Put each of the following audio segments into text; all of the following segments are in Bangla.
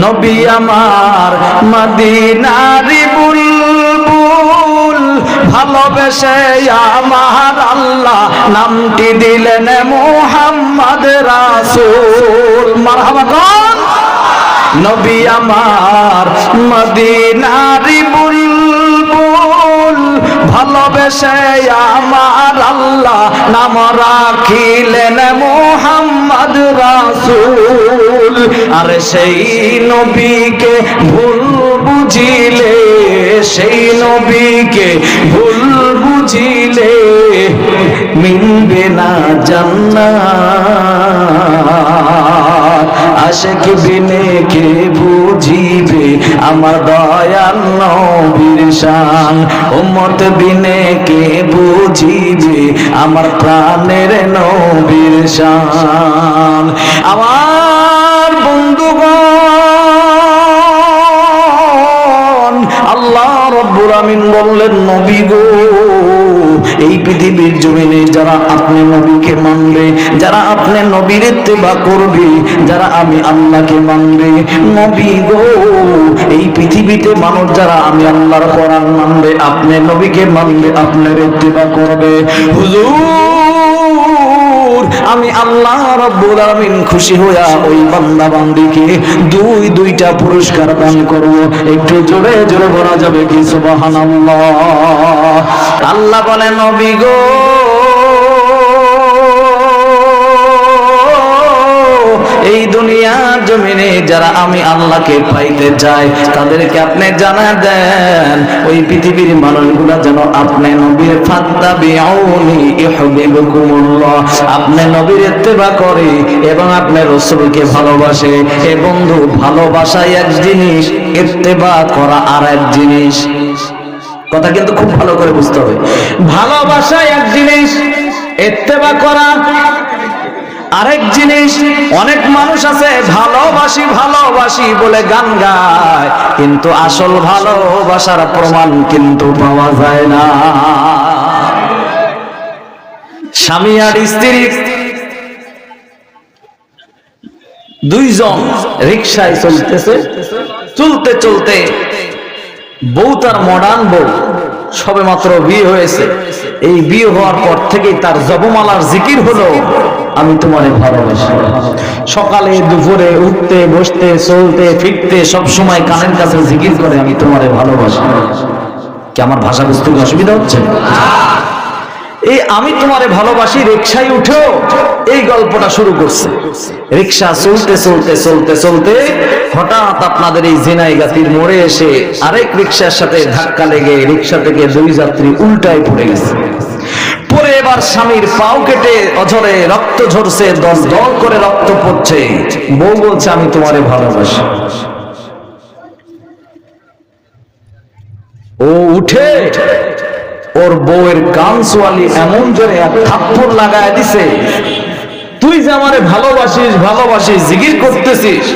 নবী আমার মদিনারি বুলবুল, ভালোবেসে আমার আল্লাহ নামটি দিলেন মুহাম্মদ রাসূল। মারহাবা কোন নবী আমার মদিনারি বুলবুল, ভালোবেসে আমার আল্লাহ নাম রাখিলেন মুহাম্মদ রাসূল। আর সেই নবীকে ভুল বুঝিলে, সেই নবীকে ভুল বুঝিলে মিলবে না জান্নাত। আশিক বিনে কে বুঝিবে আমার দয়াল নবীর শান, উম্মত বিনে কে বুঝিবে আমার প্রাণের নবীর শান। আমার বন্ধুগণ, আল্লাহ রাব্বুল আমিন বললেন, নবী গো, এই পৃথিবীর জমিনে যারা আপনি নবীকে মানবে, যারা আপনি নবীর ইত্তেবা করবে, যারা আমি আল্লাহকে মানবে, নবী গো, এই পৃথিবীতে মানুষ যারা আমি আল্লাহর কোরআন মানবে, আপনি নবীকে মানবে, আপনার ইত্তেবা করবে, হুজুর আমি আল্লাহ রাব্বুল আমিন খুশি হইয়া ওই বান্দা বান্দীকে দুইটা পুরস্কার দান করব। একটু জোরে জোরে বলা যাবে কি সুবহানাল্লাহ? আল্লাহ বলে, নবী গো, এই দুনিয়ার জমিনে যারা আমি আল্লাহকে পাইতে চায় তাদেরকে আপনি জানা দেন, ওই পৃথিবীর মানুষগুলা যেন আপনি নবীর ফাত্তাবিউনি ইউহিব্বুকুমুল্লাহ, আপনি নবীর ইত্তেবা করে এবং আপনি রাসূলকে ভালোবাসে। এ বন্ধু, ভালোবাসা এক জিনিস, ইত্তেবা করা আর এক জিনিস। কথা কিন্তু খুব ভালো করে বুঝতে হবে। ভালোবাসা এক জিনিস, ইত্তেবা করা আরেক জিনিস। অনেক মানুষ আছে ভালোবাসি ভালোবাসি বলে গান গায়, কিন্তু আসল ভালোবাসার প্রমাণ কিন্তু পাওয়া যায় না। স্বামী আর স্ত্রী দুইজন রিকশায় চলতেছে, চলতে চলতে বউ তার মডার্ন বউ, সবে মাত্র বিয়ে হয়েছে। এই বিয়ে হওয়ার পর থেকেই তার জপমালার জিকির হলো, আমি তোমারে ভালোবাসি। সকালে দুপুরে উঠতে বসতে চলতে ফিরতে সব সময় কানের কাছে জিকির করে, আমি তোমারে ভালোবাসি। কি আমার ভাষা বুঝতে অসুবিধা হচ্ছে? এই আমি তোমারে ভালোবাসি রিকশায় উঠেও এই গল্পটা শুরু করছে। রিকশা চলতে চলতে চলতে চলতে হঠাৎ আপনাদের এই জিনাইগাতির মোড়ে এসে আরেক রিকশার সাথে ধাক্কা লেগে রিকশা থেকে দুই যাত্রী উল্টায় পড়ে গেছে। পরে এবার স্বামীর পাও কেটে অঝরে রক্ত ঝরছে, দল দল করে রক্ত পড়ছে। বউ বলছে, আমি তোমারে ভালোবাসি। ও উঠে ওর বউয়ের গান সোয়ালি এমন জোরে এক থাপ্পড় লাগায় দিছে, তুই যে আমারে ভালোবাসিস ভালোবাসিস জিকির করতেছিস,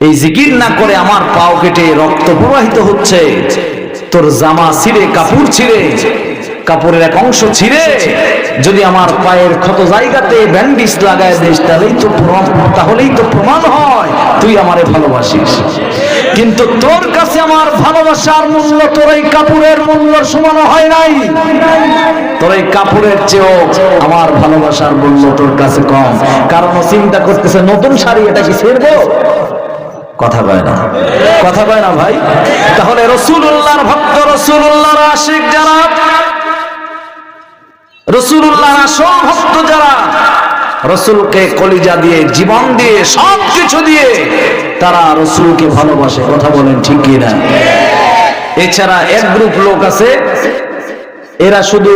এই জিকির না করে আমার পাও কেটে রক্ত প্রবাহিত হচ্ছে, তোর জামা ছিঁড়ে কাপড় ছিঁড়ে কাপড়ের এক অংশ ছিঁড়ে যদি আমার পায়ের ক্ষত জায়গাতে ব্যান্ডেজ লাগায় দিস, তাহলেই তো প্রমাণ হয় তুই আমারে ভালোবাসিস। কিন্তু তোর কাছে আমার ভালোবাসার মূল্য তোর এই কাপড়ের মূল্যর সমান হয় নাই। তোর এই কাপড়ের চেয়েও আমার ভালোবাসার মূল্য তোর কাছে কম। কারণ চিন্তা করতেছে, নতুন শাড়ি এটা কি ছেড়বো? কথা কয় না, কথা কয় না ভাই। তাহলে রাসূলুল্লাহর ভক্ত, রাসূলুল্লাহর আশিক যারা, রাসূলুল্লাহর আসল ভক্ত যারা, রাসূলকে কলিজা দিয়ে জীবন দিয়ে সবকিছু দিয়ে তারা রাসূলকে ভালোবাসে। কথা বলেন ঠিক কি না? এছাড়া এক গ্রুপ লোক আছে, এরা শুধু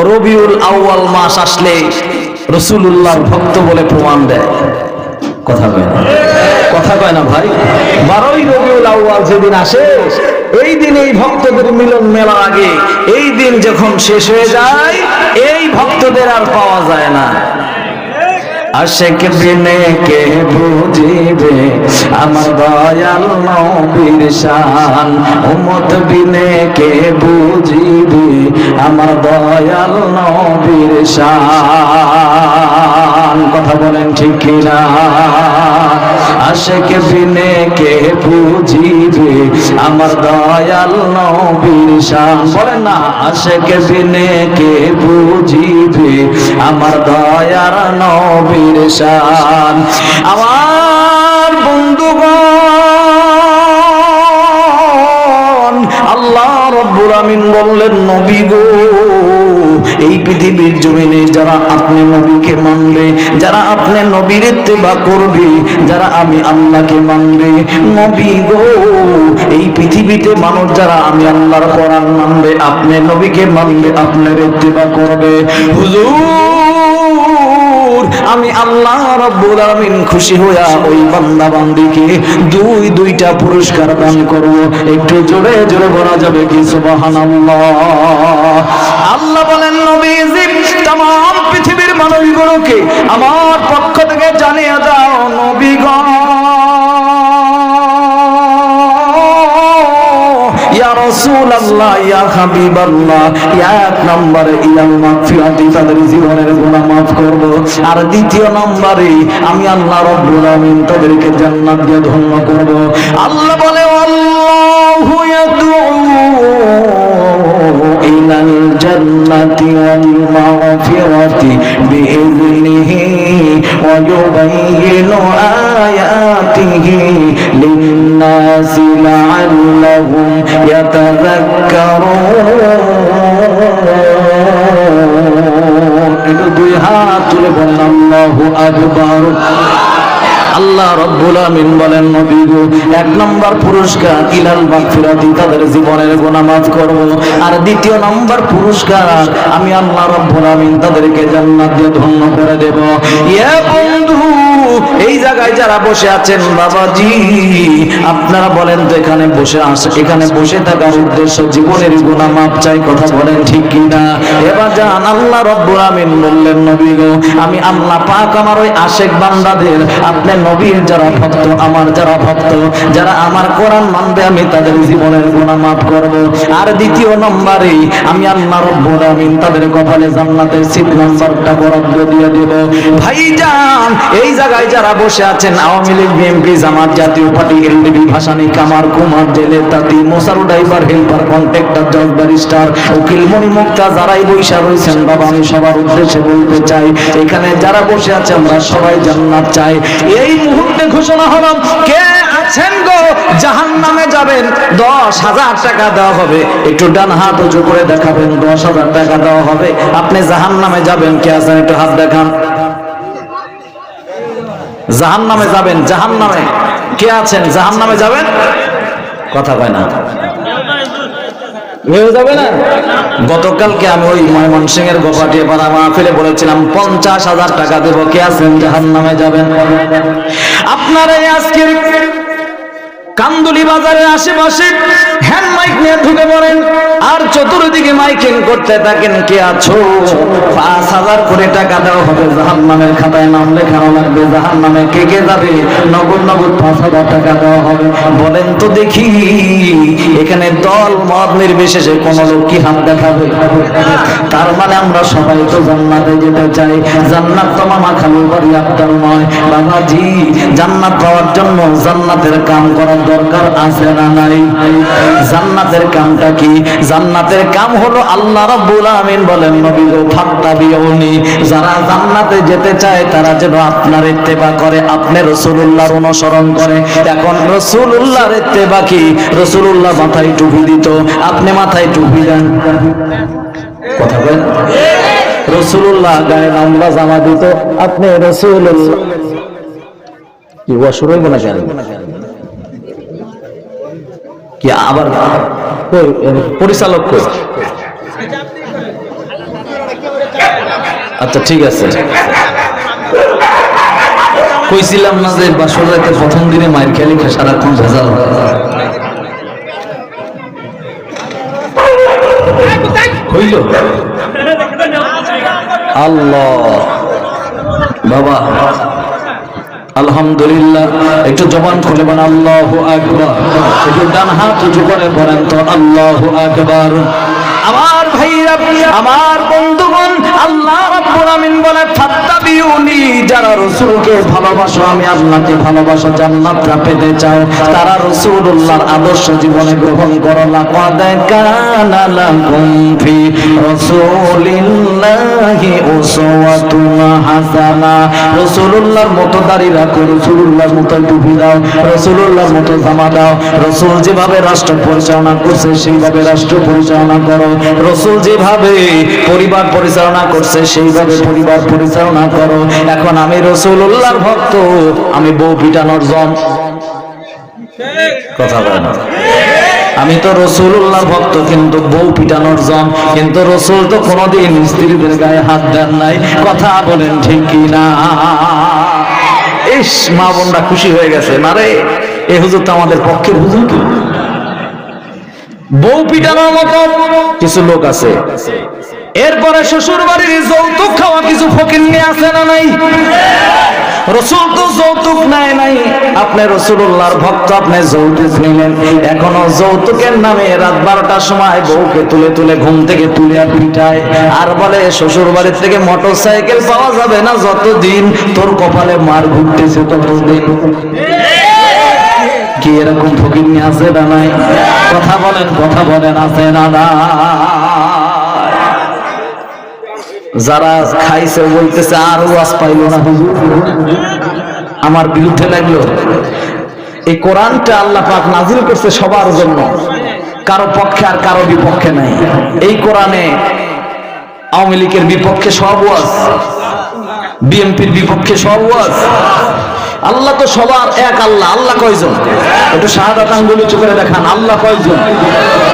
রবিউল আউয়াল মাস আসলে রাসূলুল্লাহর ভক্ত বলে প্রমাণ দেয়। কথা কয় না, কথা কয় না ভাই। 12ই রবিউল আউয়াল যেদিন আসে, এই দিন এই ভক্তদের মিলন মেলা আগে, এই দিন যখন শেষ হয়ে যায়, এই ভক্তদের আর পাওয়া যায় না। আশিক বিনে কে বুঝিবে আমার দয়াল নবীর শান, উম্মত বিনে কে বুঝিবে আমার দয়াল নবীর শান। শান, কথা বলেন ঠিক কিনা? আশেক বিনে কে বুঝিবে আমার দয়াল নবীর শান, বলেন না, আশেক বিনে কে বুঝিবে আমার দয়ার নবীর শান। আমার বন্ধুগণ, আল্লাহ রাব্বুল আমিন বললেন, নবী গো, এই পৃথিবীর জমিনে যারা আপনি নবীকে মানবে, যারা আপনি নবীর ইত্তেবা করবে, যারা আমি আল্লাহকে মানবে, নবী গো, এই পৃথিবীতে মানুষ যারা আমি আল্লাহর কোরআন মানবে, আপনি নবীকে মানবে, আপনার ইত্তেবা করবে, হুজুর আমি আল্লাহ রাব্বুল আমিন খুশি হইয়া ওই বান্দা বান্দীকে দুইটা পুরস্কার দান করব। একটু জোরে জোরে বলা যাবে কি সুবহানাল্লাহ? আল্লাহ বলেন, নবীজি तमाम পৃথিবীর মানুষগুলোকে আমার পক্ষ থেকে জানিয়ে দাও, নবীগণ, ইয়া রাসূলুল্লাহ, ইয়া হাবিবাল্লাহ, এক নম্বরে ইলাল মাগফিরাতি, তাদের জীবনের গুনাহ মাফ করব। আর দ্বিতীয় নম্বরে আমি আল্লাহ রাব্বুল আমিন তাদেরকে জান্নাত দিয়ে ধন্য করব। আল্লাহ বলে, আল্লাহু ইয়াদউ ইলাল জান্নাতি ওয়াল মাগফিরাতি বিইذনিহি ওয়া ইউবাইয়িনু আয়াতিহি লিন-নাসি লাআল্লাহুম ইয়াতাযাক্কারুন। একটু দুই হাত তুলে বলেন আল্লাহু আকবার। আল্লাহ রাব্বুল আমিন বলেন, নবী গো, এক নম্বর পুরস্কার ইলাল মাগফিরাতি, তাদের জীবনের গুনাহ মাফ করব। আর দ্বিতীয় নম্বর পুরস্কার আমি আল্লাহ রাব্বুল আমিন তাদেরকে জান্নাত দিয়ে ধন্য করে দেব। ইয়া বন্ধু, এই জায়গায় যারা বসে আছেন বাবাজি, আপনারা বলেন তো, এখানে বসে থাকার উদ্দেশ্য জীবনের গুনাহ মাফ চাই, কথা বলেন ঠিক কিনা? এবার জান, আল্লাহ রাব্বুল আমিন বললেন, নবী গো, আমি আল্লাহ পাক আমার ওই আশেক বান্দাদের, আপনি নবীর যারা ভক্ত, আমার যারা ভক্ত, যারা আমার কোরআন মানবে, আমি তাদের জীবনের গুনাহ মাফ করব। আর দ্বিতীয় নম্বরে আমি আল্লাহ রাব্বুল আমিন তাদের কপালে জান্নাতের সিট নাম্বারটা বরাদ্দ দিয়ে দেব। ভাইজান, এই জায়গায় যারা বসে আছেন, আওয়ামী লীগ, বিএনপি, জামাত, জাতীয় পার্টি, এলডিপি, ভাসানী, কামার, কুমার, জেলে, তাঁতি, মোসারু, ড্রাইভার, হেল্পার, কন্ট্রাক্টর, জজ, ব্যারিস্টার, উকিল, মনি, মুক্তা, যারাই বৈশা রয়েছেন বাবা, আমি সবার উদ্দেশ্যে বলতে চাই, এখানে যারা বসে আছে আমরা সবাই জান্নাত চাই। এই মুহূর্তে ঘোষণা হলো, কে আছেন গো জাহান্নামে যাবেন, 10,000 টাকা দেওয়া হবে। একটু ডান হাত উঁচু করে দেখাবেন, 10,000 টাকা দেওয়া হবে। আপনি জাহান্নামে যাবেন, কে আছেন একটু হাত দেখান। জাহান্নামে যাবেন, জাহান্নামে কে আছেন? জাহান্নামে যাবেন, কথা কয় না, যাবে না। গতকালকে আমি ওই ময়মনসিংহের গোপাটিয়া পাড়া মাহফিলে বলেছিলাম 50,000 টাকা দেব, কে আছেন জাহান্নামে যাবেন? আপনারা আজকের কান্দুলি বাজারের আশেপাশে হ্যান্ড মাইক নিয়ে ঢুকে পড়েন আর চতুর্দিকে মাইকিং করতে থাকেন, কে আছো? 5,000 করে টাকা দেওয়া হবে, জাহান্নামের খাতায় নাম লেখানো লাগবে, জাহান্নামে কে কে যাবে, নগদ 5,000 টাকা দেওয়া হবে। বলেন তো দেখি, এখানে দল মত নির্বিশেষে কোন লোক কি হাত দেখাবে? তার মানে আমরা সবাই তো জান্নাতে যেতে চাই। জান্নাত তো মামা খালুর বাড়ি আপনার নয় বাবাজি। জান্নাত পাওয়ার জন্য জান্নাতের কাম করার দরকার আছে না নাই? জান্নাতের কামটা কি? জান্নাতের কাম হলো আল্লাহ রাব্বুল আমিন বলেন, নবী গো ফাত্তাবিউনি, যারা জান্নাতে যেতে চায় তারা যেন আপনার ইত্তেবা করে, আপনি রাসূলুল্লাহর অনুসরণ করে। এখন রাসূলুল্লাহর ইত্তেবা কি? রাসূলুল্লাহ মাথায় টুপি দিত, আপনি মাথায় টুপি দেন, কথা বলেন। রাসূলুল্লাহ গায়ে লম্বা জামা দিত, আপনি রাসূলুল্লাহ কি ওয়া শুরু হইব না কেন? কি আবার পরিচালক কই? আচ্ছা ঠিক আছে, কইছিলাম না যে বাসর রাতে প্রথম দিনে মায়ের খেয়ালি সারাক্ষণ ভেজাল হইল। আল্লাহ বাবা, আলহামদুলিল্লাহ। একটু জবান খুলে বলেন আল্লাহু আকবার। একটু ডান হাত উঁচু করে বলেন তো আল্লাহু আকবার। আমার ভাইরা, আমার বন্ধুগণ, আল্লাহ রাব্বুল আমিন বলে ফাত্তাবিউনি, যারা রাসূলকে ভালোবাসো, আমি আল্লাহকে ভালোবাসো, জান্নাতটা পেতে চাও, তারা রাসূলুল্লাহর আদর্শ জীবনে গ্রহণ করো। লাকাদ কানা লাকুম ফি রাসূলিল্লাহি উসওয়াতুন হাসানা। রাসূলুল্লাহর মতো দাড়ি রাখো, রাসূলুল্লাহর মতো টুপি দাও, রাসূলুল্লাহর মতো জামা দাও। রাসূল যেভাবে রাষ্ট্র পরিচালনা করছে সেইভাবে রাষ্ট্র পরিচালনা করো। রাসূল যেভাবে পরিবার পরিচালনা করছে সেইভাবে পরিবার পরিচালনা করো। এখন আমি রাসূলুল্লাহর ভক্ত, আমি বউ পিটানোর জন। কথা বলেন, আমি তো রাসূলুল্লাহর ভক্ত কিন্তু বউ পিটানোর জন। কিন্তু রাসূল তো কোনোদিন স্ত্রীদের গায়ে হাত দেন নাই। কথা বলেন ঠিক কি না? ইস, মা বোনরা খুশি হয়ে গেছে, না রে এই হুজুর তো আমাদের পক্ষের হুজুর। কি বউ পিটানোর মতো কিছু লোক আছে। এরপরে শ্বশুর বাড়ির যৌতুক খাওয়া কিছু ফকিন্নি আছে না নাই? রাসূল তো যৌতুক নেয় নাই, আপনি রাসূলুল্লাহর ভক্ত, আপনি যৌতুক নিলেন। এখনো যৌতুকের নামে রাত 12টার সময় বউকে তুলে তুলে ঘুম থেকে তুলে পিটায়, আর বলে শ্বশুর বাড়ির থেকে মোটরসাইকেল পাওয়া যাবে না, যতদিন তোর কপালে মার ঘুরতেছে ততদিন। কি এরকম ফকিন্নি আছে না নাই? কথা বলেন, কথা বলেন, আছে না না? যারা খাইছে বলতেছে আর ওয়াজ পাইলো না হুজুর, আমার বিরুদ্ধে লাগলো। এই কোরআনটা আল্লাহ পাক নাজিল করছে সবার জন্য, কারো পক্ষে আর কারো বিপক্ষে নাই। এই কোরআনে আওয়ামী লীগের বিপক্ষে সব ওয়াজ, বিএনপির বিপক্ষে সব ওয়াজ। আল্লাহ তো সবার এক আল্লাহ। আল্লাহ কয়জন? একটু শাহাদাত আঙ্গুল উঁচু করে দেখান, আল্লাহ কয়জন?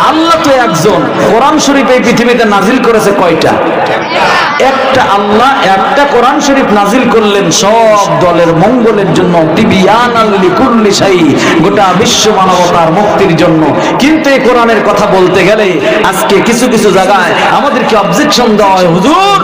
আল্লাহ তো একজন। কোরআন শরীফ এই পৃথিবীতে নাজিল করেছে কয়টা? একটা। আল্লাহ একটা কোরআন শরীফ নাজিল করলেন সব দলের মঙ্গলের জন্য, তিবিয়ানাল লিকুল্লি শাই, গোটা বিশ্ব মানবতার মুক্তির জন্য। কিন্তু এই কোরআনের কথা বলতে গেলে আজকে কিছু কিছু জায়গায় আমাদেরকে অবজেকশন দেওয়া হয়, হুজুর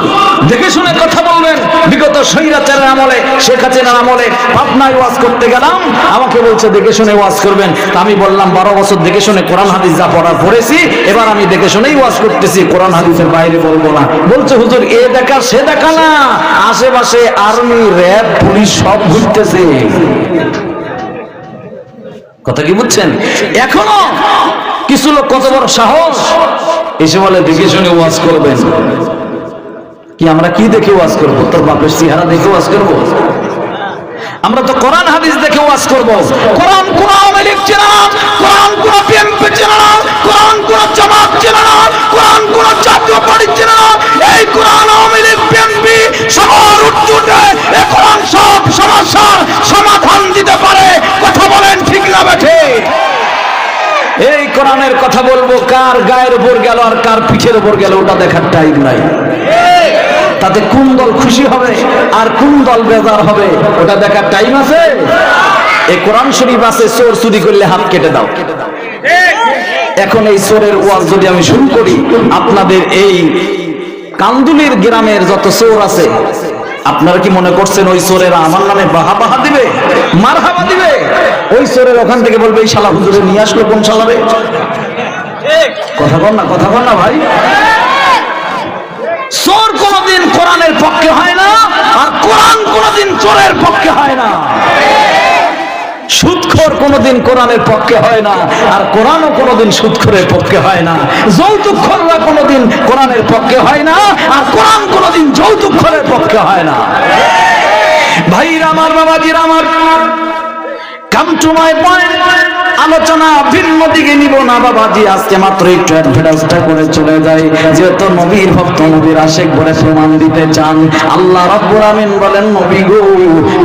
দেখে শুনে কথা বলবেন। বিগত স্বৈরাচারের আমলে, শেখ হাসিনার আমলে পাবনায় ওয়াজ করতে গেলাম, আমাকে বলছে দেখে শুনে ওয়াজ করবেন। তা আমি বললাম 12 বছর দেখে শুনে কোরআন হাদিস যা পড়েছি, এবার আমি দেখে শুনেই ওয়াজ করতেছি, কোরআন হাদিসের বাইরে বলবো না। বলছে হুজুর এ দেখা সে দেখা না, আশেপাশে আর্মি, র্যাব, পুলিশ সব ঘুরতেছে। কথা কি বুঝছেন? এখনো কিছু লোক কত বড় সাহস, এসে বলে দেখে শুনে ওয়াজ করবেন। কি আমরা কি দেখে ওয়াজ করবো? তোর বাপের চেহারা দেখে ওয়াজ করবো? আমরা তো কোরআন হাদিস দেখে ওয়াজ করব। কোরআন কোন আওয়ামী লীগ চেনে না, কোরআন কোন বিএনপি চেনে না, কোরআন কোন জামাত চেনে না, কোরআন কোন জাতীয় পার্টি চেনে না। এই কোরআন আওয়ামী লীগ, বিএনপি সবার উচ্চতে এই কোরআন সব সমস্যার সমাধান দিতে পারে। কথা বলেন ঠিক না বেঠে? এই কোরআনের কথা বলবো, কার গায়ের উপর গেল আর কার পিঠের উপর গেল ওটা দেখার টাইম নাই। তাতে কোন দল খুশি হবে আর কোন দল বেজার হবে ওটা দেখার টাইম আছে? এই কোরআন শরীফ আছে চোর চুরি করলে হাত কেটে দাও। এখন এই চোরের ওয়াজ যদি আমি শুরু করি, আপনাদের এই কান্দুলির গ্রামের যত চোর আছে, আপনারা কি মনে করছেন ওই চোরেরা আমার নামে বাহা দিবে, মারহাবা দিবে? ওই চোরের ওখান থেকে বলবে এই শালা হুজুরে নিয়ে আসলো কোন শালাবে। কথা বল না, কথা বল না ভাই। চোর কোনদিন কোরআনের পক্ষে হয় না, আর কোরআন কোনদিন চোরের পক্ষে হয় না। সুদখোর কোনদিন কোরআনের পক্ষে হয় না, আর কোরআনও কোনদিন সুদখোরের পক্ষে হয় না। যৌতুকখোররা কোনদিন কোরআনের পক্ষে হয় না, আর কোরআন কোনদিন যৌতুকখোরের পক্ষে হয় না। ভাইরা আমার, বাবাজিরা আমার, কাম টু মাই পয়েন্ট। আলোচনা ভিন্ন দিকে নিব না বাবাজি, আজকে মাত্র একটু অ্যাডভার্টাইজটা করে চলে যাই। যেহেতু নবীর ভক্ত, নবীর আশিক বলে প্রমাণ দিতে চান, আল্লাহ রাব্বুল আমিন বলেন নবী গো,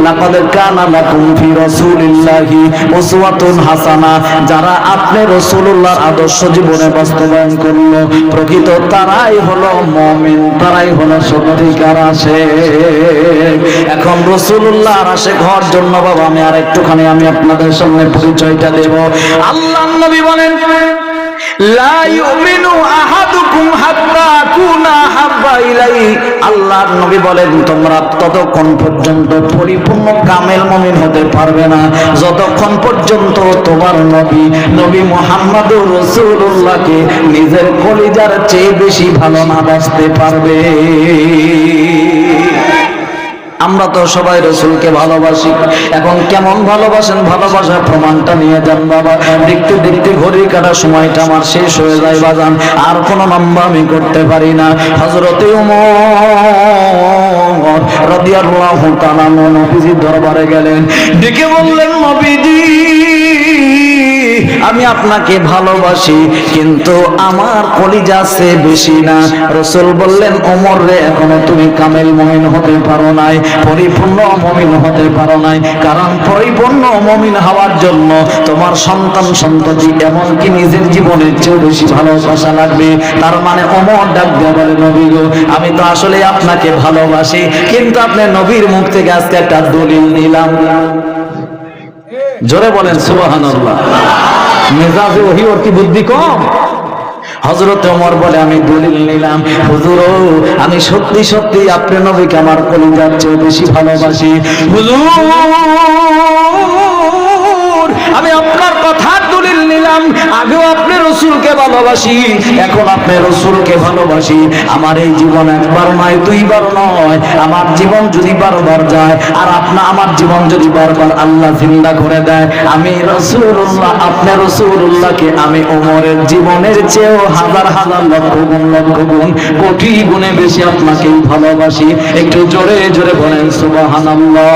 লাকাদ কানা লাকুম ফি রাসূলিল্লাহি উসওয়াতুন হাসানা। যারা আপনি রাসূলুল্লাহর আদর্শ জীবনে বাস্তবায়ন করলো, প্রকৃত তারাই হলো মুমিন, তারাই হলো সত্যিকার আশিক। এখন রাসূলুল্লাহর আশিক হওয়ার জন্য বাবা আমি আর একটুখানি আপনাদের সামনে পরিচয়টা দেব। আল্লাহর নবী বলেন লা ইউমিনু আহাদুকুম হাত্তা কুনা হাব্বা ইলাইহি, আল্লাহর নবী বলেন তোমরা ততক্ষণ পর্যন্ত পরিপূর্ণ কামেল মুমিন হতে পারবে না যতক্ষণ পর্যন্ত তোমার নবী মুহাম্মদুর রাসূলুল্লাহকে নিজের কলিজার চেয়ে বেশি ভালো না বাসতে পারবে। আমরা তো সবাই রাসূলকে ভালোবাসি, এখন কেমন ভালোবাসেন ভালোবাসার প্রমাণটা নিয়ে যান বাবা। দেখতে দেখতে ঘড়ি কাটা সময়টা আমার শেষ হয়ে যায় বাজান, আর কোনো লম্বা আমি করতে পারি না। হযরতে ওমর রাদিয়াল্লাহু তাআলা নবীজির দরবারে গেলেন, ডেকে বললেন নবীজি আমি আপনাকে ভালোবাসি, কিন্তু আমার কলিজা সে বেশি না। রাসূল বললেন ওমর রে, এখনো তুমি কামেল মুমিন হতে পারো নাই, পরিপূর্ণ মুমিন হতে পারো নাই। কারণ পরিপূর্ণ মুমিন হওয়ার জন্য তোমার সন্তান সন্ততি এমনকি নিজের জীবনের চেয়ে বেশি ভালোবাসা লাগবে। তার মানে ওমর ডাক দিয়ে বলে নবী গো, আমি তো আসলে আপনাকে ভালোবাসি, কিন্তু আপনি নবীর মুখ থেকে আজকে একটা দলিল নিলাম। জোরে বলেন সুবহানাল্লাহ। মেজাজে ওহী ওর কি বুদ্ধি কম? হযরত ওমর বলে আমি দলিল নিলাম হুজুর, আমি সত্যি সত্যি আপনার নবীকে আমার কলিজার চেয়ে বেশি ভালোবাসি। হুজুর আমি আপনার কথার দলিল নিলাম, আগেও আপনি রাসূলকে ভালোবাসি, এখন আপনি রাসূলকে ভালোবাসি। আমার এই জীবন একবার নয় দুইবার নয়, আমার জীবন যদি বারবার যায় আর আমার জীবন যদি বারবার আল্লাহ জিন্দা করে দেয়, আমি রাসূলুল্লাহ আপনি রাসূলুল্লাহকে আমি ওমরের জীবনের চেয়েও হাজার হাজার লক্ষ গুণ কোটি গুণে বেশি আপনাকেই ভালোবাসি। একটু জোরে জোরে বলেন সুবহানাল্লাহ।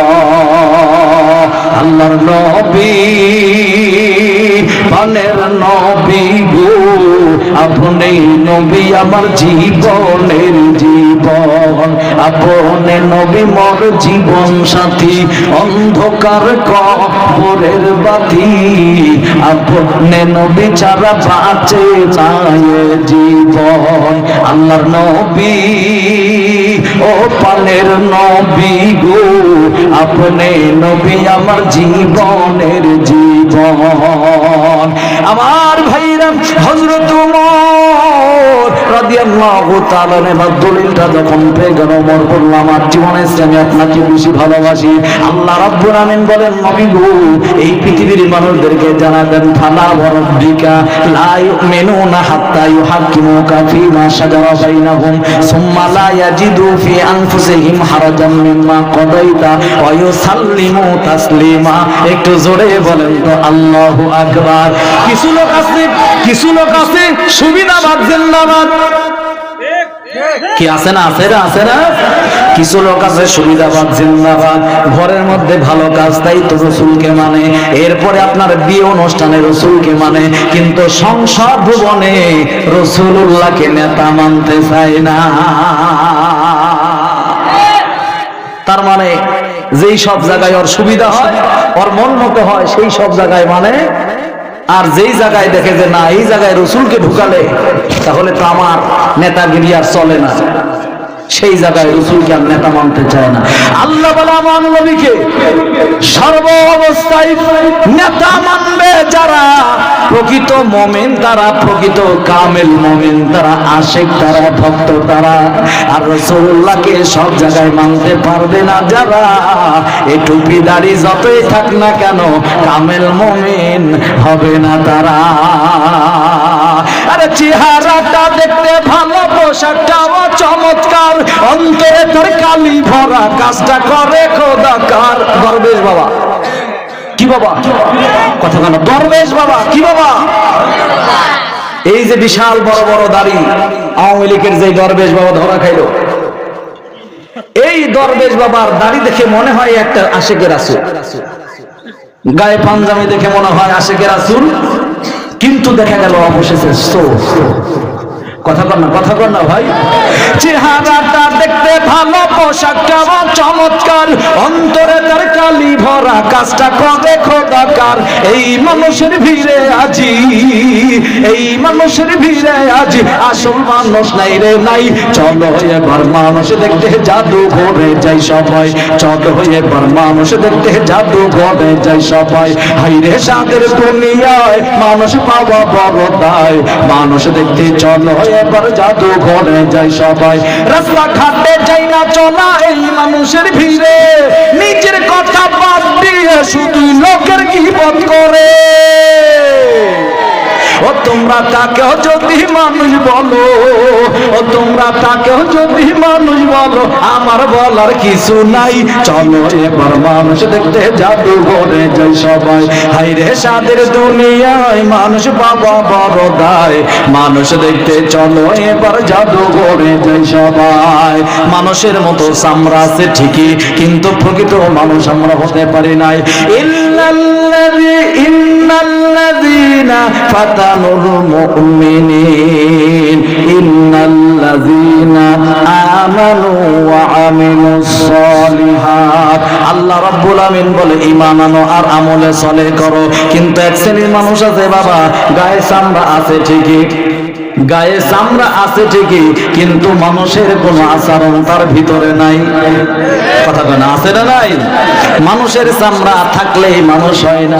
আল্লাহর নবী পানের নবী গো, আপনি নবী আমার জীবনের জীবন, আপনি নবী মোর জীবন সাথী, অন্ধকার কবরের বাতি, আপনি নবী ছাড়া বাঁচে না এ জীবন। আল্লাহর নবী ও পানের নবী গো, আপনি নবী আমার জীবনের জীবন। আমার ভাইরা হযরত ওমর রাদিয়াল্লাহু তাআলা এর দলিলটা যখন পেয়ে গেল, ওমর বলল আমার জীবনের চেয়ে আমি আপনাকে বেশি ভালোবাসি। আল্লাহ রাব্বুল আমিন বলেন নবী গো, এই পৃথিবীর মানুষদেরকে জানাবেন ফালা ওয়া রাব্বিকা লা ইউমিনুনা হাত্তা ইউহাক্কিমুকা ফীমা শাজারা বাইনাহুম সুম্মা লা ইয়াজিদু ফি আনফুসিহিম হারাজাম মিম্মা কাদাইতা ওয়া ইউসাল্লিমু তাসলিমা। একটু জোরে বলেন তো আল্লাহু আকবার। কিছু লোক আছে সুবিধাবাদ জিন্দাবাদ, কি আছে না? আছে না? কিছু লোক আছে সুবিধাবাদ জিন্দাবাদ, ঘরের মধ্যে ভালো কাজ তাই তো রাসূলকে মানে, এরপরে আপনার বিয়ে অনুষ্ঠানে রাসূলকে মানে, কিন্তু সংসার ভুবনে রাসূলুল্লাহকে নেতা মানতে চায় না। তার মানে যেই সব জায়গায় ওর সুবিধা হয়, ওর মন মতো হয়, সেই সব জায়গায় মানে, আর যেই জায়গায় দেখে যে না এই জায়গায় রাসূলকে ঢুকালে তাহলে তো আমার নেতাগিরি আর চলে না, সেই জায়গায় রাসূলকে আর নেতা মানতে চায় না। আল্লাহ বলে আমার নবীকে সর্ব অবস্থায় নেতা মানবে যারা প্রকৃত মুমিন, তারা প্রকৃত কামেল মুমিন, তারা আশিক, তারা ভক্ত, তারা। আর রাসূলুল্লাহকে সব জায়গায় মানতে পারবে না যারা, এই টুপি দাড়ি যতই থাক না কেন কামেল মুমিন হবে না তারা। আরে চেহারাটা দেখতে ভালো, পোশাকটাও চমৎকার, অন্তরে তার কালি ভরা, কাজটা করে খোদাকার। দরবেশ বাবা কি বাবা? কথা কেন? দরবেশ বাবা কি বাবা? এই যে বিশাল বড় বড় দাড়ি, আওয়ামী লীগের যে দরবেশ বাবা ধরা খাইলো, এই দরবেশ বাবার দাড়ি দেখে মনে হয় একটা আশিকের রাসূল, গায়ে পাঞ্জাবি দেখে মনে হয় আশিকের রাসূল, কিন্তু দেখা গেল অবশেষে কথা কর না ভাই। চেহারাটা দেখতে ভালো, পোশাকটা চমৎকার, অন্তরে তার কালি ভরা, কাজটা করে খোদাকার। এই মানুষের ভিড়ে আজি, এই মানুষের ভিড়ে আজি আসল মানুষ নাই রে নাই। চলো এবার মানুষ দেখতে জাদু ঘরে যাই সবাই, চলো এবার মানুষ দেখতে জাদু ঘরে যাই সবাই। হাইরে সাদের দুনিয়ায় মানুষ পাওয়া বড় দায়, মানুষ দেখতে চলো এবার জাদু ঘরে যাই সবাই। রাস্তা ঘাটে যাই না চলা এই মানুষের ভিড়ে, নিজের কথা বাদ দিয়ে শুধু লোকের গীবত করে। ও তোমরা তাকেও যদি মানুষ বলো, ও তোমরা তাকেও যদি মানুষ বলো, আমার বলার কিছু নাই। চলো এবার মানুষ দেখতে জাদু ঘরে যাই সবাই। হাইরে সাদের দুনিয়ায় মানুষ পাওয়া বড় দায়, মানুষ দেখতে চলো এবার জাদু ঘরে যাই সবাই। মানুষের মতো চামড়া আছে ঠিকই, কিন্তু প্রকৃত মানুষ আমরা হতে পারি নাই। ইন্নাল্লাযীনা ফাতানুল মুমিনিন ইন্নাল্লাযীনা আমানু ওয়া আমিলুস সালিহাত। আল্লাহ রাব্বুল আমিন বলে ঈমান আনো আর আমলে সলে করো। কিন্তু এক শ্রেণীর মানুষ আছে বাবা, গায়ে চামড়া আছে ঠিকই, গায়ে চামড়া আছে ঠিকই, কিন্তু মানুষের কোন আচরণ তার ভিতরে নাই। কথা না আছে না নাই? মানুষের চামড়া থাকলেই মানুষ হয় না,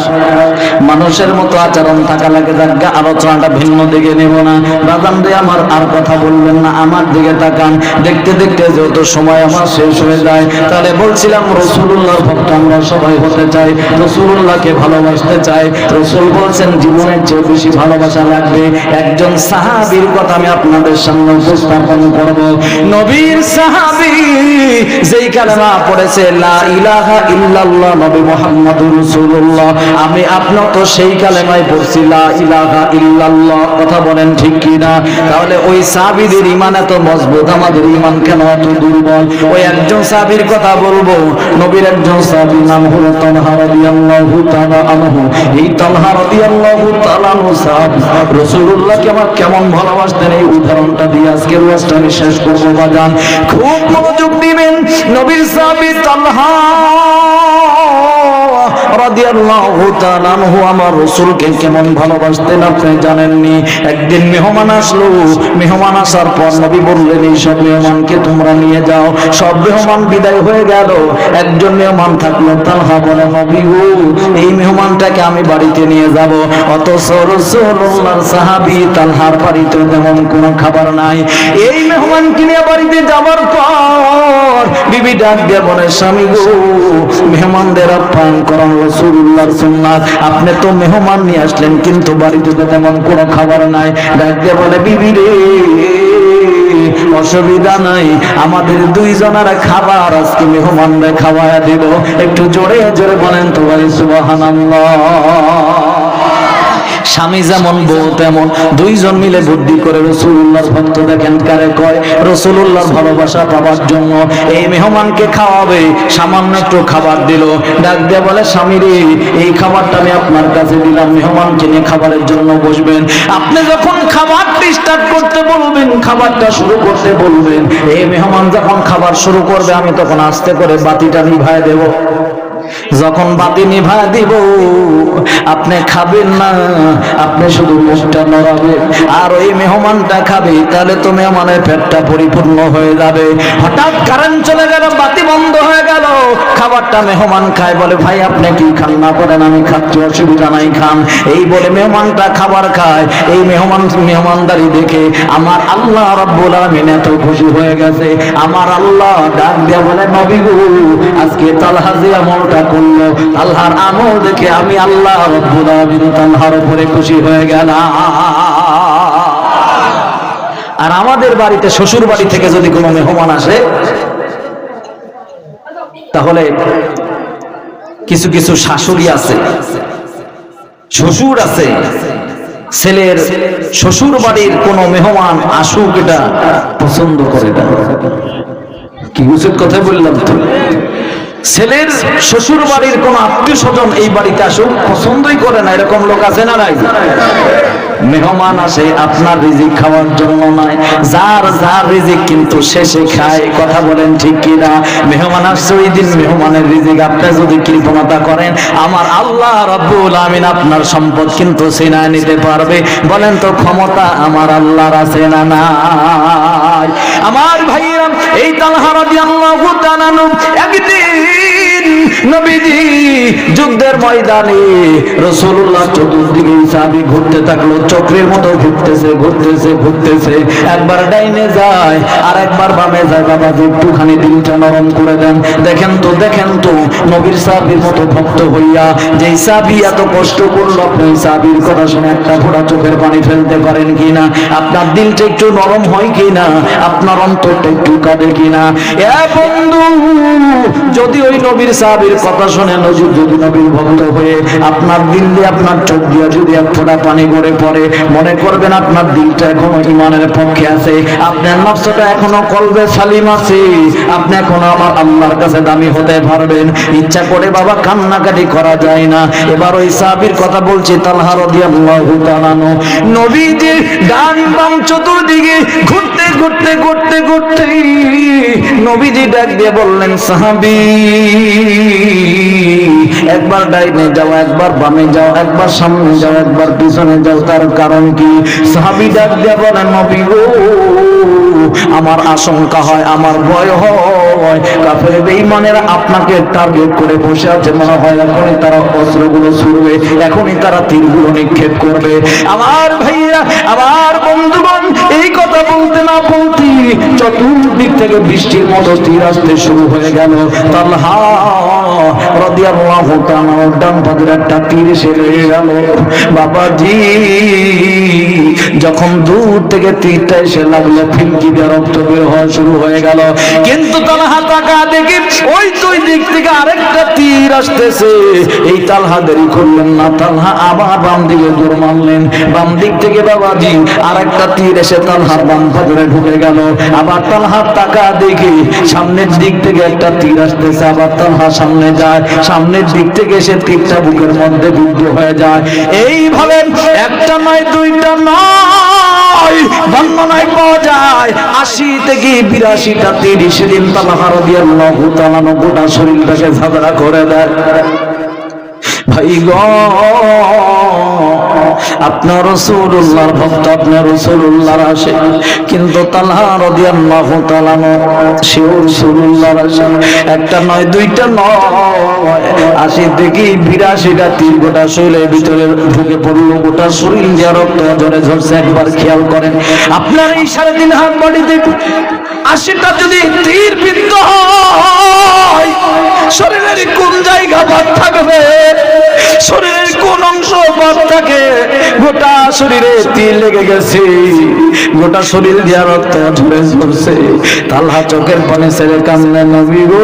মানুষের মতো আচরণ থাকা লাগে। যাজ্ঞা আলোচনাটা ভিন্ন দিকে নেব না বাজান রে, আমার আর কথা বলবেন না, আমার দিকে তাকান। দেখতে দেখতে যত সময় আমার শেষ হয়ে যায়, তাহলে বলছিলাম রাসূলুল্লাহর ভক্ত আমরা সবাই হতে চাই, রাসূলুল্লাহকে ভালোবাসতে চাই। রাসূল বলছেন জীবনের চেয়ে বেশি ভালোবাসা লাগবে। একজন সাহাবীর কথা আমি আপনাদের সামনে উপস্থাপন করব। নবীর সাহাবী যেই কালেমা পড়েছে লা ইলাহা ইল্লাল্লাহ নবী মুহাম্মদুর রাসূলুল্লাহ, আমি আপনার তো সেই কালেমাই পড়ছি লা ইলাহা ইল্লাল্লাহ। কথা বলেন ঠিক কি না? তাহলে ওই সাহাবীদের ঈমান এত মজবুত, আমাদের ঈমান কেন এত দুর্বল? ওই একজন সাহাবীর কথা বলবো। নবীর একজন সাহাবীর নাম হলো তালহা রাদিয়াল্লাহু তাআলা আনহু। এই তালহা রাদিয়াল্লাহু তাআলা আনহু সাহাবী রাসূলুল্লাহকে আমার কেমন ভালোবাসতেন, এই উদাহরণটা দিয়ে আজকের ওয়াজটা আমি শেষ করবো বাজান। খুব মনোযোগ দিবেন। নবীর সাহাবী তালহা রাদিয়াল্লাহু তাআলা আনহু আমার রাসূলকে কেমন ভালোবাসতেন আপনি জানেননি। একদিন মেহমান আসলো, মেহমান আসার পর নবী বললেন এই সব মেহমানকে তোমরা নিয়ে যাও। সব মেহমান বিদায় হয়ে গেল, একজন মেহমান থাকলো। তালহা বলে নবী গো, এই মেহমানটাকে আমি বাড়িতে নিয়ে যাব। অথচ রাসূলুল্লাহর সাহাবী তালহার বাড়িতে তেমন কোনো খাবার নাই। এই মেহমানকে নিয়ে বাড়িতে যাবার পর বিবি ডাক দিয়ে বলে স্বামী গো, মেহমানদের আপ্যায়ন করেন রাসূলুল্লাহর সুন্নাত, আপনি তো মেহমান নিয়ে আসলেন কিন্তু বাড়িতে তো তেমন কোনো খাবার নাই। ডাক দিয়ে বলে বিবি রে, অসুবিধা নাই, আমাদের দুইজনের খাবার আজকে মেহমানরা খাওয়ায়া দিব। একটু জোরে জোরে বলেন তো ভাই সুবহানাল্লাহ। স্বামী যেমন বউ তেমন, দুইজন মিলে বুদ্ধি করে রাসূলুল্লাহর ভক্ত দেখেন কারে কয়, রাসূলুল্লাহর ভালোবাসা পাওয়ার জন্য এই মেহমানকে খাওয়াবে। সামান্য একটু খাবার দিল, ডাক দিয়ে বলে স্বামী রে, এই খাবারটা আমি আপনার কাছে দিলাম, মেহমানকে নিয়ে খাবারের জন্য বসবেন। আপনি যখন খাবারটা স্টার্ট করতে বলবেন, খাবারটা শুরু করতে বলবেন, এই মেহমান যখন খাবার শুরু করবে আমি তখন আস্তে করে বাতিটা নিভায় দেব। যখন বাতি নিভা দিব আপনি খাবেন না, আপনি শুধু মুখটা নড়াবেন আর ওই মেহমানটা খাবে, তাহলে তো মেহমানের পেটটা পরিপূর্ণ হয়ে যাবে। হঠাৎ কারেন্ট চলে গেল, বাতি বন্ধ হয়ে গেল, খাবারটা মেহমান খায়। বলে ভাই আপনি কি খান? না বলেন আমি খাচ্ছি, অসুবিধা নাই খান। এই বলে মেহমানটা খাবার খায়। এই মেহমানদারি দেখে আমার আল্লাহ রাব্বুল আলামিন এত খুশি হয়ে গেছে। আমার আল্লাহ ডাক দিয়ে বলে নবী গো, আজকে তালহা যে আমলটা করলো, আল্লাহর আমল দেখে আমি আল্লাহ রাব্বুল আলামিন তালহার উপরে খুশি হয়ে গেলাম। আর আমাদের বাড়িতে শ্বশুর বাড়ি থেকে যদি কোনো মেহমান আসে, তাহলে কিছু কিছু শাশুড়ি আছে, শ্বশুর আছে, ছেলের শ্বশুর বাড়ির কোন মেহমান আসুক এটা পছন্দ করে না। কি উচিত কথা বললাম তো? ছেলের শ্বশুর বাড়ির কোন আত্মীয় স্বজন এই বাড়িতে আসুক পছন্দই করে না, এরকম লোক আছে না নাই? মেহমান আসে আপনার রিজিক খাওয়ার জন্য নয়, যার যার রিজিক কিন্তু শেষে খায়। কথা বলেন ঠিক কিনা? মেহমান আসছে ওই দিন, মেহমানের রিজিক আপনি যদি কৃপণতা করেন, আমার আল্লাহ রাব্বুল আমিন আপনার সম্পদ কিন্তু ছিনায় নিতে পারবে। বলেন তো ক্ষমতা আমার আল্লাহর আছে না নাই? আমার ভাইরা, এই তালহা রাদিয়াল্লাহু তাআলা একদিন নবীজি যুদ্ধের ময়দানে রাসূলুল্লাহ চতুর্দিকে সাহাবী ঘুরতে থাকলো, চক্রের মতো ঘুরতেছে ঘুরতেছে ঘুরতেছে, একবার ডাইনে যায় আর একবার বামে যায়। বাবাজি একটুখানি দিলটা নরম করে দেন। দেখেন তো দেখেন তো, নবীর সাহাবীর মতো ভক্ত হইয়া যেই সাহাবী এত কষ্ট করলো, আপনি সাহাবীর কথা শুনে একটা ফোঁটা চোখের পানি ফেলতে পারেন কিনা? আপনার দিলটা একটু নরম হয় কিনা? আপনার অন্তরটা একটু কাঁদে কিনা? এ বন্ধু, যদি ওই নবীর সাহাবীর কথা শুনে যদি নবীর ভক্ত হয়ে আপনার দিল দিয়ে, আপনার চোখ দিয়ে যদি এক ফোঁটা পানি গড়ে পড়ে, মনে করবেন আপনার দিলটা এখনো ঈমানের পক্ষে আছে, আপনার নফসটা এখনো কলবে সালিম আছে, আপনি এখনো আমার আল্লাহর কাছে দামি হতে পারবেন। ইচ্ছা করে বাবা কান্নাকাটি করা যায় না। এবার ওই সাহাবীর কথা বলছি, তালহা রাদিয়াল্লাহু তাআলা নবীজির ডান বাম চতুর্দিকে ঘুরতে ঘুরতে ঘুরতে ঘুরতে নবীজি ডাক দিয়ে বললেন, সাহাবী একবার ডাইনে যাও, একবার বামে যাও, একবার সামনে যাও, একবার পিছনে যাও। তার কারণ কি? সাহাবী ডাক দিয়ে বলেন, নবী গো, আমার আশঙ্কা হয়, আমার ভয় হয়, কাফের বেঈমানেরা আপনাকে টার্গেট করে বসে আছে। মনে হয় এখনই তারা অস্ত্রগুলো ছুড়বে, এখনই তারা তীরগুলো নিক্ষেপ করবে। আমার ভাইয়া, আমার বন্ধুগণ, এই কথা বলতে না বলতে চতুর্দিক থেকে বৃষ্টির মতো তীর আসতে শুরু হয়ে গেল। তালহা রাদিয়াল্লাহু তাআলা ডান পাশের একটা তীর এসে লেগে গেল। বাবাজি যখন দূর থেকে তীরটা এসে লাগলো, ফিনকি দিয়ে রক্ত বের হওয়া শুরু হয়ে গেল। কিন্তু তালহা তাকা দেখি ওই দুই দিক থেকে আরেকটা তীর আসতেছে। এই তালহা দেরি করলেন না, তালহা আবার বাম দিকে দৌড় মারলেন। বাম দিক থেকে বাবাজি আরেকটা তীর এসে তালহার বাম পাজরে ঢুকে গেল। আবার তালহা তাকা দেখি সামনের দিক থেকে একটা তীর আসতেছে। আবার তালহা সামনে যায়, সামনের দিক থেকে এসে তীরটা বুকের মধ্যে বিদ্ধ হয়ে যায়। এইভাবে একটা নয়, দুইটা নয়, বর্ণনায় পাওয়া যায় 80 থেকে 82টা তীর সেদিন তালহা রাদিয়াল্লাহু তাআলা গোটা শরীরটাকে ঝাঁঝরা করে দেয়। ভাই গো, আপনার রাসূলুল্লাহর ভক্ত, আপনার রাসূলুল্লাহর আশিক, কিন্তু তালহা রাদিয়াল্লাহু তাআলা সেও রাসূলুল্লাহর আশিক। একটা নয়, দুইটা নয়, 80 থেকে 82টা তীর গোটা শরীরের ভিতরে ঢুকে পড়লো। গোটা শরীর দিয়ে রক্ত ঝরে ঝরছে। একবার খেয়াল করেন, আপনার এই 3.5 হাত বডিতে 80টা যদি তীর বিদ্ধ হয়, শরীরের কোন জায়গা বাদ থাকবে? শরীরের কোন অংশ বাদ থাকে? গোটা শরীরে তীর লেগে গেছে, গোটা শরীর দিয়া রক্ত ঝরে ঝরছে। তালহা চোখের পানি ছেড়ে কান্নে, নবী গো,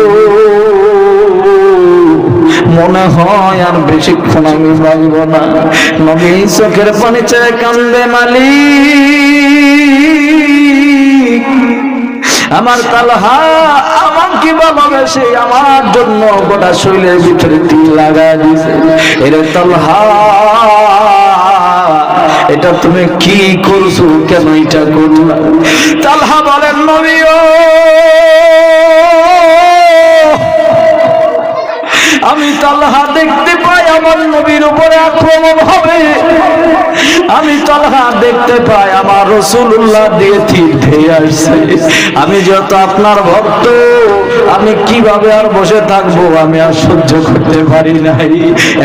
মনে হয় আর বেশিক্ষণ আমি বাঁচব না। নবী চোখের পানি ছেড়ে কান্দে, মালিক, আমার তালহা আমাকে ভালোবেসে আমার জন্য গোটা শরীরের ভিতরে তীর লাগায় দিয়েছে। এরে তালহা, এটা তুমি কি করছো? কেন এটা করলা? তালহা বলেন, নবী ও, আমি তালহা দেখতে পাই আমার নবীর উপরে আক্রমণ হবে। আমি তালহা দেখতে পাই আমার রাসূলুল্লাহ দিয়ে তীর ধেয়ে আসছে। আমি যত আপনার ভক্ত, আমি কিভাবে আর বসে থাকবো? আমি আর সহ্য করতে পারি নাই।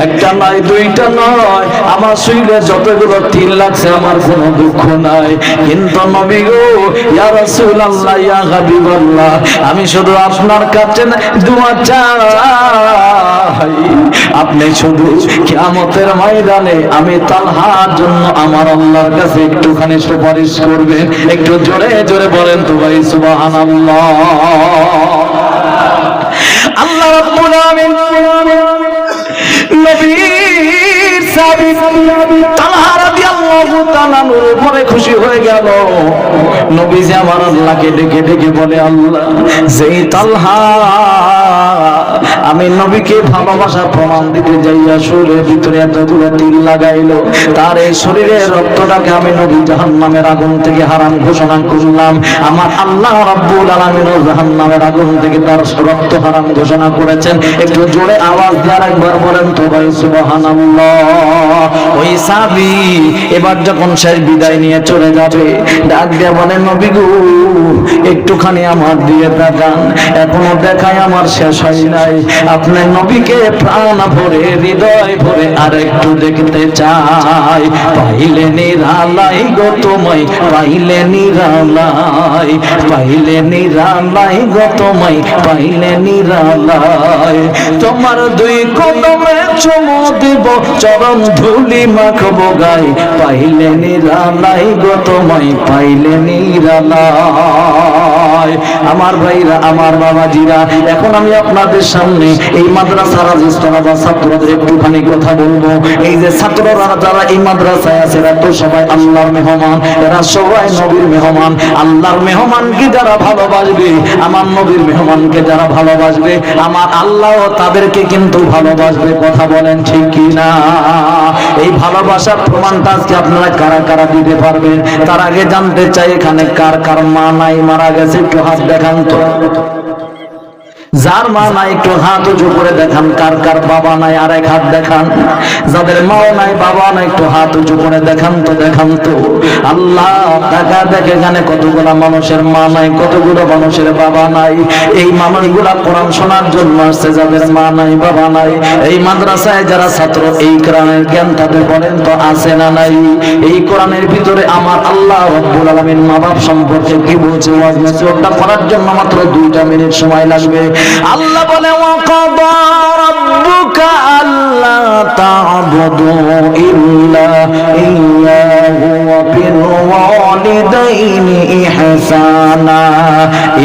একটা নয়, দুইটা নয়, আমার শরীরে যতগুলো তীর লাগছে আমার কোনো দুঃখ নাই। কিন্তু নবী গো, ইয়া রাসূলুল্লাহ, ইয়া হাবিবাল্লাহ, আমি শুধু আপনার কাছে দোয়া চাই, আপনি শুধু কিয়ামতের ময়দানে আমি তালহার জন্য আমার আল্লাহর কাছে একটুখানি সুপারিশ করবেন। একটু জোরে জোরে বলেন তো ভাই, সুবহানাল্লাহ। আল্লাহ রাব্বুল আমিন নবীর সাহাবী তালহা রাদিয়াল্লাহু রাদিয়াল্লাহু তাআলা নূর উপরে খুশি হয়ে গেল। নবীজি আমার আল্লাহকে ডেকে ডেকে বলে, আল্লাহ, যেই তালহা আমি নবীকে ভালোবাসার প্রমাণ দিতে যাইয়া শরীরের ভিতরে এতগুলো তীর লাগাইলো, তার এই শরীরের রক্তটাকে আমি নবী জাহান্নামের আগুন থেকে হারাম ঘোষণা করলাম। আমার আল্লাহ রাব্বুল আলামিন জাহান্নামের আগুন থেকে তার রক্ত হারাম ঘোষণা করেছেন। একটু জোরে আওয়াজ দিয়ে আরেকবার বলেন তো ভাই সুবহানাল্লাহ। ওই সাহাবী এবার যখন শেষ বিদায় নিয়ে চলে যাবে, ডাক দিয়ে বলেন, নবী গো, একটুখানি আমার দিয়ে তাকান, এখনো দেখায় আমার শেষ হয় নাই। আপনার নবীকে প্রাণ ভরে হৃদয় ভরে আর একটু দেখতে চাই। পাইলে নিরালাই গো তোমায়, পাইলে নিরালাই, পাইলে নিরালাই গো তোমায়, পাইলে নিরালাই। তোমার দুই কদমে চুমু দিব, চরণ ধুলি মাখবো গায়ে, পাইলে নিরালাই গো তোমায়, পাইলে নিরালাই। আমার ভাইরা, আমার বাবাজিরা, এখন আমি আপনাদের সামনে এই মাদ্রাসার রাজিস্তানা ছাত্রদের একটুখানি কথা বলবো। এই যে ছাত্ররা যারা এই মাদ্রাসায় আছে, এরা তো সবাই আল্লাহর মেহমান, এরা সবাই নবীর মেহমান। আল্লাহর মেহমানকে যারা ভালোবাসবে, আমার নবীর মেহমানকে যারা ভালোবাসবে, আমার আল্লাহ তাদেরকে কিন্তু ভালোবাসবে। কথা বলেন ঠিক কি না? এই ভালোবাসার প্রমাণটা আজকে আপনারা কারা কারা দিতে পারবেন? তার আগে জানতে চাই, এখানে কার কার মা নাই, মারা গেছে, একটু হাত দেখান তো। যার মা নাই একটু হাত উঁচু করে দেখান। কার কার বাবা নাই আর এক হাত দেখান। যাদের মাও নাই, বাবা নাই, একটু হাত উঁচু করে দেখান তো, দেখান তো। আল্লাহ, টাকা দেখে এখানে কতগুলো মানুষের মা নাই, কতগুলো মানুষের বাবা নাই। এই মানুষগুলা কোরআন শোনার জন্য আসছে, যাদের মা নাই, বাবা নাই। এই মাদ্রাসায় যারা ছাত্র, এই কোরআনের জ্ঞান তাদের বলেন তো আছে না নাই? এই কোরআনের ভিতরে আমার আল্লাহ রাব্বুল আলামিন মা বাপ সম্পর্কে কি বলছে, ওয়াজ নসিহতটা করার জন্য মাত্র 2 মিনিট সময় লাগবে। আল্লাহ বলে, ওয়াকাদা রাব্বুকা আল্লা তা'বুদু ইল্লা ইয়্যাহু ওয়া বিল ওয়ালিদাইনি ইহসানা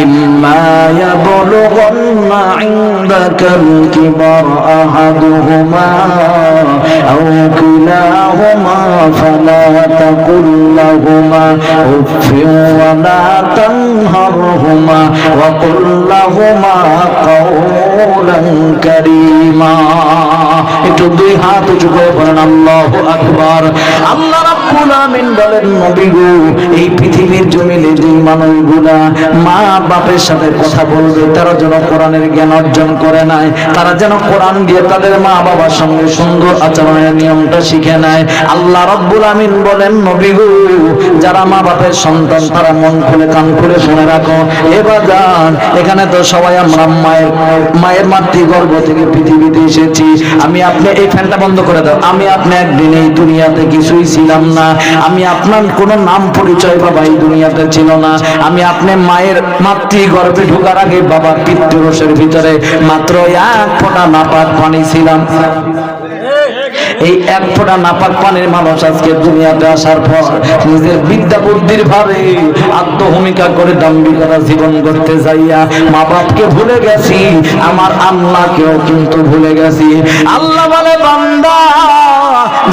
ইম্মা ইয়াবলুগান্না ইনদাকাল কিবার আহাদুহুমা আও কিলাহুমা ফালা তাকুল লাহুমা উফফিন ওয়া লা তানহারহুমা ওয়া কুল লাহুমা কাওলান কারীমা। একটু দুই হাত উঁচু করে বলেন আল্লাহু আকবার। আল্লাহ রাব্বুল আমিন বলেন, নবী গো, এই পৃথিবীর জমিনে যে মানুষগুলা মা বাপের সাথে কথা বলবে, তারা যেন কোরআনের জ্ঞান অর্জন করে নাই, তারা যেন কোরআন দিয়ে তাদের মা বাবার সঙ্গে সুন্দর আচরণের নিয়মটা শিখে নেয়। আল্লাহ রাব্বুল আমিন বলেন, নবী গো, যারা মা বাপের সন্তান, তারা মন খুলে কান খুলে শুনে রাখো। এবার যান, এখানে তো সবাই আমরা মায়ের মাতৃগর্ভ থেকে পৃথিবীতে এসেছি। আমি আপনি, এই ফ্যানটা বন্ধ করে দাও, আমি আপনি একদিন এই দুনিয়াতে কিছুই ছিলাম না। আমি আপনার কোনো নাম পরিচয় বাবা এই দুনিয়াতে ছিল না। আমি আপনি মায়ের মাতৃগর্ভে ঢোকার আগে বাবার পিতৃরসের ভিতরে মাত্র 1 ফোঁটা নাপাক পানি ছিলাম। এই 1 ফোঁটা নাপাক পানির মানুষ আজকে দুনিয়াতে আসার পর নিজের বিদ্যা বুদ্ধির ভারে আত্মভূমিকা করে দাম্ভিকতা জীবন করতে যাইয়া মা বাপকে ভুলে গেছি, আমার আল্লাহকেও কিন্তু ভুলে গেছি। আল্লাহ বলে, বান্দা,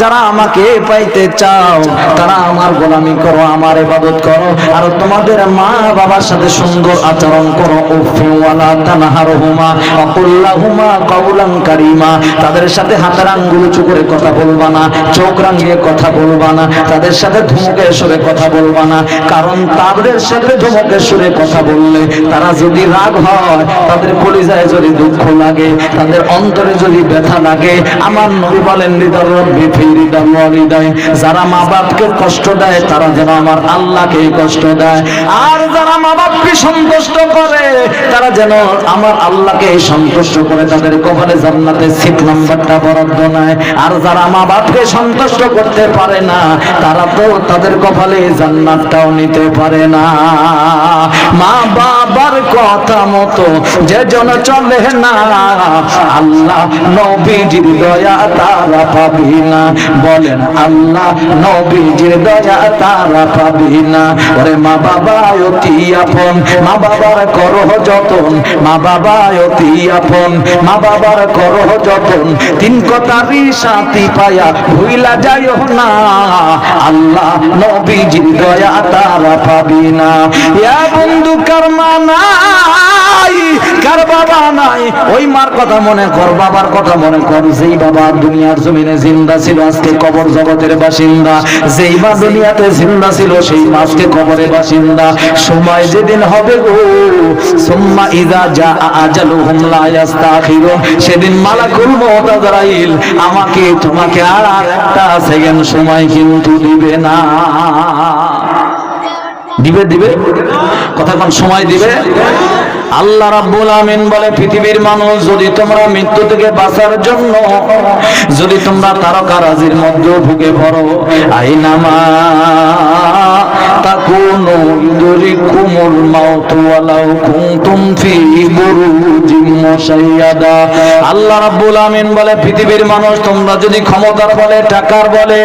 যারা আমাকে পাইতে চাও, তারা আমার গোলামি করো, আমার ইবাদত করো, আর তোমাদের মা বাবার সাথে সুন্দর আচরণ করো। উফফি ওয়ালা তানহারহুমা ওয়া কুল লাহুমা কাওলান কারীমা। তাদের সাথে হাতের আঙ্গুল উঁচু করে কথা বলবা না, চোখ রাঙিয়ে কথা বলবা না, তাদের সাথে ধমকের সুরে কথা বলবা না। কারণ তাদের সাথে ধমকের সুরে কথা বললে তারা যদি রাগ হয়, তাদের কলিজায় যদি দুঃখ লাগে, তাদের অন্তরে যদি ব্যথা লাগে, আমার নবী বলেন, হৃদয় রব্বি ফি হৃদয় ওয়ালিদাইন, যারা মা বাপকে কষ্ট দেয় তারা যেন আমার আল্লাহকে কষ্ট দেয়। আর যারা মা বাপকে সন্তুষ্ট করে, তারা যেন আমার আল্লাহকে সন্তুষ্ট করে তাদের কপালে জান্নাতের সিট নাম্বারটা বরাদ্দ নেয়। আর যারা মা বাপকে সন্তুষ্ট করতে পারে না, তারা তো তাদের কপালে জান্নাতটাও নিতে পারে না। মা বাবার কথা মতো যে জন চলে না, আল্লাহ নবীজির দয়া তারা পাবি না। বলেন আল্লাহ নবীজির দয়া তারা পাবে না। ওরে মা বাবা অতি আপন, মা বাবার করো যতন, মা বাবা অতি আপন, মা বাবার করো যতন। তিন কথারই সাথী পায়া ভুইলা যাইও না, আল্লাহ নবীজির দয়া তারা পাবে না। ইয়া বন্ধু কার মা নাই, কার বাবা নাই, ওই মার কথা মনে কর, বাবার কথা মনে কর। যেই বাবা দুনিয়ার জমিনে জিন্দা ছিল আজকে কবর জগতের বাসিন্দা, যেই মা দুনিয়াতে জিন্দা ছিল সেই মা আজকে কবরের বাসিন্দা। সময় যেদিন হবে গো, সুম্মা ইযা জা আজালুহুম লা ইস্তাখিরুন, সেদিন মালাকুল মউত আজরাইল আমাকে তোমাকে আর একটা সেকেন্ড সময় কিন্তু দিবে না। দিবে দিবে কথা কোন সময় দিবে? আল্লাহ রাব্বুল আমিন বলে পৃথিবীর মানুষ যদি তোমরা মৃত্যু থেকে বাঁচার জন্য যদি তোমরা তারকারাজির মধ্যে ঢুকে পড়ো, আইনামা তাকুনু ইউদরিকুমুল মাউত ওয়ালাউ কুনতুম ফি বুরুজিম মুশাইয়াদা। আল্লাহ রাব্বুল আমিন বলে পৃথিবীর মানুষ তোমরা যদি ক্ষমতার বলে টাকার বলে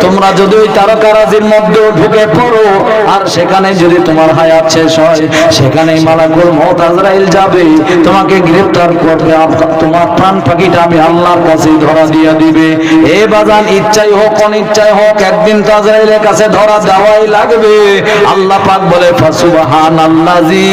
তোমরা যদি ওই তারকারাজির মধ্যে ঢুকে পড়ো আর সেখানে যদি তোমার হায়াত শেষ হয়, সেখানেই মালাকুল মউত আজরাইল যাবে তোমাকে গ্রেফতার করবে, তোমার প্রাণ পাখিটা আমি আল্লাহর কাছে ধরা দিয়ে দিবে। এ বাজান ইচ্ছাই হোক অনিচ্ছাই হোক একদিন তো আজরাইলের কাছে ধরা দেওয়াই লাগবে। আল্লাহ পাক বলে ফাসুবহানাল্লাযী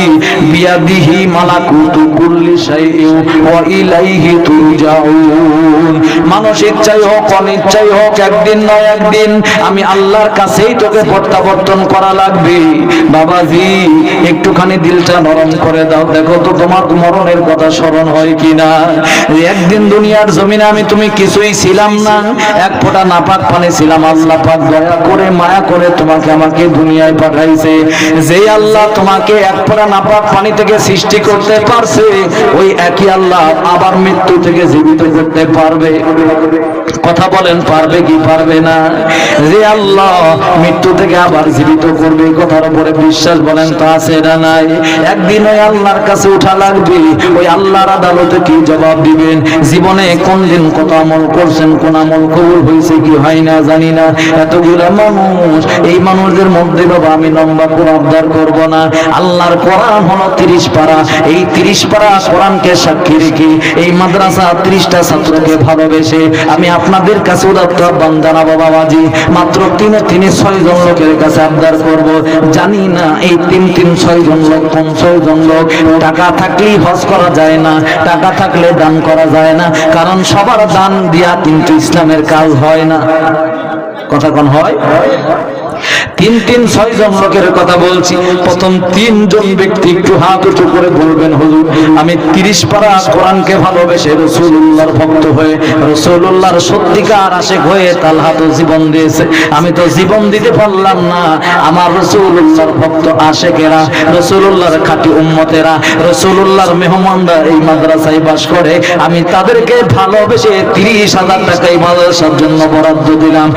বিয়াদিহি মালাকুতু কুল্লি শাইইন ওয়া ইলাইহি তুরজাউন। মানুষ ইচ্ছাই হোক অনিচ্ছাই হোক একদিন নয় একদিন আমি আল্লাহর কাছেই তোকে প্রত্যাবর্তন করা লাগবে। বাবাজি একটুখানি দিলটা নরম করে দাও, দেখো তো তোমার মরণের কথা স্মরণ হয় কিনা। একদিন দুনিয়ার জমিনে আমি তুমি কিছুই ছিলাম না, এক ফোঁটা নাপাক পানি ছিলাম, আল্লাহ পাক দয়া করে মায়া করে তোমাকে আমাকে দুনিয়ায় পাঠাইছে। যেই আল্লাহ তোমাকে এক ফোঁটা নাপাক পানি থেকে সৃষ্টি করতে পারছে, ওই একই আল্লাহ আবার মৃত্যু থেকে জীবিত করতে পারবে। কথা বলেন পারবে কি পারবে না? যে আল্লাহ মৃত্যু থেকে আবার জীবিত করবে, কথার উপরে বিশ্বাস বলেন তো আছে না নাই? একদিন ওই আল্লাহর কাছে উঠা লাগবে, ওই আল্লাহর আদালতে কি জবাব দিবেন? জীবনে কোন দিন কত আমল করছেন, কোন আমল কবুল হয়েছে কি হয় না জানি না। এতগুলো মানুষ, এই মানুষদের মধ্যে বাবা আমি লম্বা করে আবদার করব না। আল্লাহর কোরআন হলো 30 পারা, এই 30 পারা কোরআনকে সাক্ষী রেখে এই মাদ্রাসা 30টা ছাত্রকে ভালোবেসে আমি আপনাদের কাছে উদাত্ত আহ্বান জানাবো বাবাজি, মাত্র 6 জন লোকের কাছে আবদার করব। জানি না এই 6 জন লোক কোন 6 জন লোক। টাকা থাকলেই হজ করা যায় না, টাকা থাকলে দান করা যায় না, কারণ সবার দান দিয়া কিন্তু ইসলামের কাজ হয় না। কথা কোন হয়? 6 জন লোকের কথা বলছি। প্রথম 3 জন ব্যক্তি একটু হাত উঁচু করে বলবেন হুজুর আমি 30 পারা কোরআনকে ভালোবেসে রাসূলুল্লাহর ভক্ত হয়ে রাসূলুল্লাহর সত্যিকার আশিক হয়ে তালহা তো জীবন দিয়েছে, আমি তো জীবন দিতে পারলাম না। আমার রাসূলুল্লাহর ভক্ত আশিকেরা, রাসূলুল্লাহর খাঁটি উম্মতেরা, রাসূলুল্লাহর মেহমানরা এই মাদ্রাসায় বাস করে, আমি তাদেরকে ভালোবেসে 30,000 টাকা এই মাদ্রাসার জন্য বরাদ্দ দিলাম।